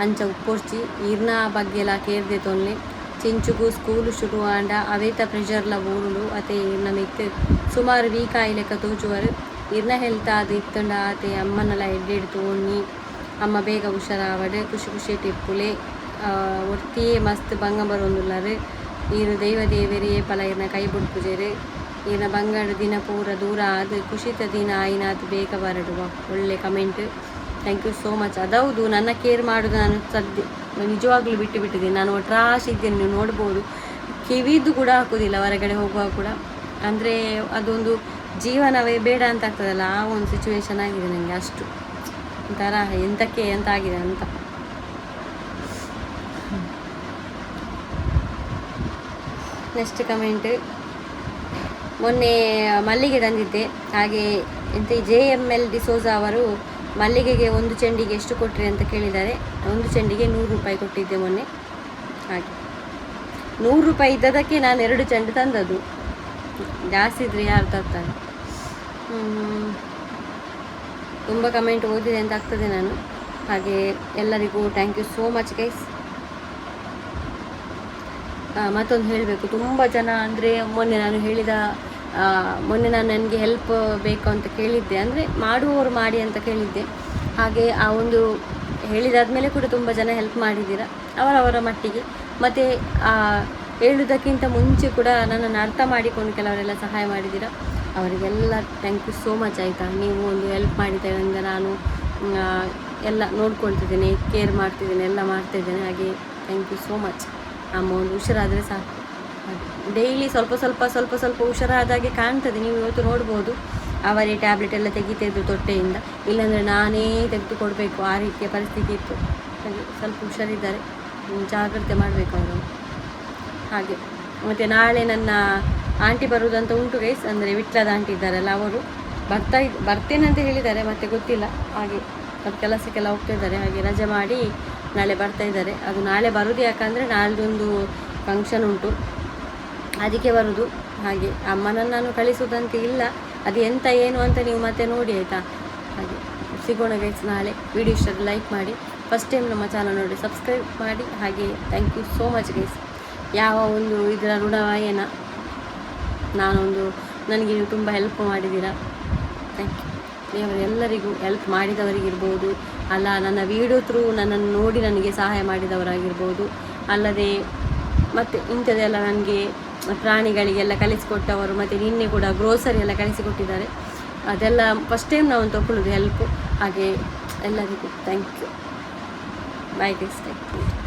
ಅಂಚ ಉಪ್ಪೊರ್ಚಿ ಈರ್ನ ಬಗ್ಗೆಲ್ಲ ಕೇರ್ದೆ ತೊನ್ನೆ. ಚಿಂಚುಗೂ ಸ್ಕೂಲು ಶುರು ಆಂಡ ಅವೇತ ಪ್ರೆಷರ್ಲ ಊರುಳು ಅತೆ ಈರ್ನ ಮಿತ್ತು ಸುಮಾರು ವೀಕ್ ಆಯಿ ಲೆಕ್ಕ ತೋಚುವರು. ಈರ್ನ ಹೆಲ್ತ್ ಅದು ಇತ್ತಂಡ ಆತೆ ಅಮ್ಮನೆಲ್ಲ ಎಡ್ಡೆಡ್ ತೋಣ್ಣಿ ಅಮ್ಮ ಬೇಗ ಹುಷಾರಾವಡು. ಖುಷಿ ಟಿಪ್ಪುಲೆ ಒತ್ತಿಯೇ ಮಸ್ತ್ ಬಂಗ ಬರೋಂದುಲ್ಲರು. ಈರು ದೇವರೇ ಪಲ ಈರ್ನ ಕೈ ಬುಡ್ಪುಜೆರು. ಈರ್ನ ಬಂಗಡ ದಿನ ಪೂರ ದೂರ ಅದು ಖುಷಿತ ದಿನ ಆಯ್ನಾತ್ ಬೇಗ ಬರಡುವ. ಒಳ್ಳೆ comment, thank you so much. ಅದೌದು, ನನ್ನ ಕೇರ್ ಮಾಡೋದು ನಾನು ನಿಜವಾಗ್ಲೂ ಬಿಟ್ಟಿದ್ದೀನಿ. ನಾನು ಒಟ್ರಾಶ್ ಇದ್ದೇನೆ, ನೀವು ನೋಡ್ಬೋದು. ಕಿವಿದು ಕೂಡ ಹಾಕೋದಿಲ್ಲ ಹೊರಗಡೆ ಹೋಗುವಾಗ ಕೂಡ. ಅಂದರೆ ಅದೊಂದು ಜೀವನವೇ ಬೇಡ ಅಂತ ಆಗ್ತದಲ್ಲ, ಆ ಒಂದು ಸಿಚುವೇಶನ್ ಆಗಿದೆ ನನಗೆ. ಅಷ್ಟು ಒಂಥರ ಎಂತ ಆಗಿದೆ ಅಂತ. ನೆಕ್ಸ್ಟ್ ಕಮೆಂಟ್, ಮೊನ್ನೆ ಮಲ್ಲಿಗೆ ತಂದಿದ್ದೆ. ಹಾಗೆ JML ಡಿಸೋಜಾ ಅವರು ಮಲ್ಲಿಗೆಗೆ ಒಂದು ಚೆಂಡಿಗೆ ಎಷ್ಟು ಕೊಟ್ಟರೆ ಅಂತ ಕೇಳಿದ್ದಾರೆ. ಒಂದು ಚೆಂಡಿಗೆ 100 ರೂಪಾಯಿ ಕೊಟ್ಟಿದ್ದೆ ಮೊನ್ನೆ. ಹಾಗೆ 100 ರೂಪಾಯಿ ಇದ್ದದಕ್ಕೆ ನಾನು 2 ಚೆಂಡು ತಂದದ್ದು. ಜಾಸ್ತಿ ಇದ್ರೆ ಯಾರು ತರ್ತಾರೆ. ತುಂಬ ಕಮೆಂಟ್ ಓದಿದೆ ಅಂತ ಆಗ್ತದೆ ನಾನು. ಹಾಗೆ ಎಲ್ಲರಿಗೂ thank you so much guys. ಮತ್ತೊಂದು ಹೇಳಬೇಕು, ತುಂಬ ಜನ ಅಂದರೆ ಮೊನ್ನೆ ನಾನು ನನಗೆ ಹೆಲ್ಪ್ ಬೇಕು ಅಂತ ಕೇಳಿದ್ದೆ, ಅಂದರೆ ಮಾಡುವವರು ಮಾಡಿ ಅಂತ ಕೇಳಿದ್ದೆ. ಹಾಗೆ ಆ ಒಂದು ಹೇಳಿದಾದ್ಮೇಲೆ ಕೂಡ ತುಂಬ ಜನ ಹೆಲ್ಪ್ ಮಾಡಿದ್ದೀರಾ ಅವರವರ ಮಟ್ಟಿಗೆ. ಮತ್ತು ಹೇಳುವುದಕ್ಕಿಂತ ಮುಂಚೆ ಕೂಡ ನನ್ನನ್ನು ಅರ್ಥ ಮಾಡಿಕೊಂಡು ಕೆಲವರೆಲ್ಲ ಸಹಾಯ ಮಾಡಿದ್ದೀರಾ. ಅವರಿಗೆಲ್ಲ ಥ್ಯಾಂಕ್ ಯು ಸೋ ಮಚ್ ಆಯಿತಾ. ನೀವು ಒಂದು ಹೆಲ್ಪ್ ಮಾಡಿದ್ದರಿಂದ ನಾನು ಎಲ್ಲ ನೋಡ್ಕೊಳ್ತಿದ್ದೇನೆ, ಕೇರ್ ಮಾಡ್ತಿದ್ದೇನೆ, ಎಲ್ಲ ಮಾಡ್ತಾಯಿದ್ದೇನೆ. ಹಾಗೆ ಥ್ಯಾಂಕ್ ಯು ಸೋ ಮಚ್. ಅಮ್ಮ ಒಂದು ಹುಷಾರಾದರೆ ಸಾಕು. ಡೈಲಿ ಸ್ವಲ್ಪ ಹುಷಾರಾದಾಗೆ ಕಾಣ್ತದೆ, ನೀವು ಇವತ್ತು ನೋಡ್ಬೋದು. ಅವರೇ ಟ್ಯಾಬ್ಲೆಟ್ ಎಲ್ಲ ತೆಗಿತಿದ್ರು ತೊಟ್ಟೆಯಿಂದ, ಇಲ್ಲಾಂದರೆ ನಾನೇ ತೆಗೆದು ಕೊಡಬೇಕು, ಆ ರೀತಿಯ ಪರಿಸ್ಥಿತಿ ಇತ್ತು. ಹಾಗೆ ಸ್ವಲ್ಪ ಹುಷಾರಿದ್ದಾರೆ, ಜಾಗ್ರತೆ ಮಾಡಬೇಕು ಅವರನ್ನು. ಹಾಗೆ ಮತ್ತು ನಾಳೆ ನನ್ನ ಆಂಟಿ ಬರುವುದಂತ ಉಂಟು ಗೈಸ್, ಅಂದರೆ ವಿಟ್ಲದ ಆಂಟಿ ಇದ್ದಾರಲ್ಲ ಅವರು ಬರ್ತೇನೆ ಅಂತ ಹೇಳಿದ್ದಾರೆ, ಮತ್ತೆ ಗೊತ್ತಿಲ್ಲ. ಹಾಗೆ ಅವ್ರು ಕೆಲಸಕ್ಕೆಲ್ಲ ಹೋಗ್ತಾ ಇದ್ದಾರೆ, ಹಾಗೆ ರಜೆ ಮಾಡಿ ನಾಳೆ ಬರ್ತಾ ಇದ್ದಾರೆ. ಅದು ನಾಳೆ ಬರೋದು ಯಾಕಂದರೆ ನಾಳ್ದೊಂದು ಫಂಕ್ಷನ್ ಉಂಟು, ಅದಕ್ಕೆ ಬರೋದು. ಹಾಗೆ ಅಮ್ಮನನ್ನು ನಾನು ಕಳಿಸೋದಂತ ಇಲ್ಲ, ಅದು ಎಂತ ಏನು ಅಂತ ನೀವು ಮತ್ತೆ ನೋಡಿ ಆಯಿತಾ. ಹಾಗೆ ಸಿಗೋಣ ಗೈಸ್ ನಾಳೆ. ವಿಡಿಯೋ ಇಷ್ಟ ಲೈಕ್ ಮಾಡಿ, ಫಸ್ಟ್ ಟೈಮ್ ನಮ್ಮ ಚಾನಲ್ ನೋಡಿ ಸಬ್ಸ್ಕ್ರೈಬ್ ಮಾಡಿ. ಹಾಗೆ thank you so much guys. ಯಾವ ಒಂದು ಇದರ ಋಣವಾಯನ ನನಗೆ ನೀವು ತುಂಬ ಹೆಲ್ಪ್ ಮಾಡಿದ್ದೀರಾ, ಥ್ಯಾಂಕ್ ಯು. ದೇವರೆಲ್ಲರಿಗೂ ಹೆಲ್ಪ್ ಮಾಡಿದವರಿಗಿರ್ಬೋದು, ಅಲ್ಲ ನನ್ನ ವೀಡಿಯೋ ಥ್ರೂ ನನ್ನನ್ನು ನೋಡಿ ನನಗೆ ಸಹಾಯ ಮಾಡಿದವರಾಗಿರ್ಬೋದು, ಅಲ್ಲದೆ ಮತ್ತು ಇಂಥದ್ದೆಲ್ಲ ನನಗೆ ಪ್ರಾಣಿಗಳಿಗೆಲ್ಲ ಕಲಿಸಿಕೊಟ್ಟವರು, ಮತ್ತು ನಿನ್ನೆ ಕೂಡ ಗ್ರೋಸರಿ ಎಲ್ಲ ಕಲಿಸಿಕೊಟ್ಟಿದ್ದಾರೆ. ಅದೆಲ್ಲ ಫಸ್ಟ್ ಟೈಮ್ ನಾವು ತಗೊಳ್ಳೋದು ಹೆಲ್ಪು. ಹಾಗೆ ಎಲ್ಲರಿಗೂ thank you. Bye guys, thank you.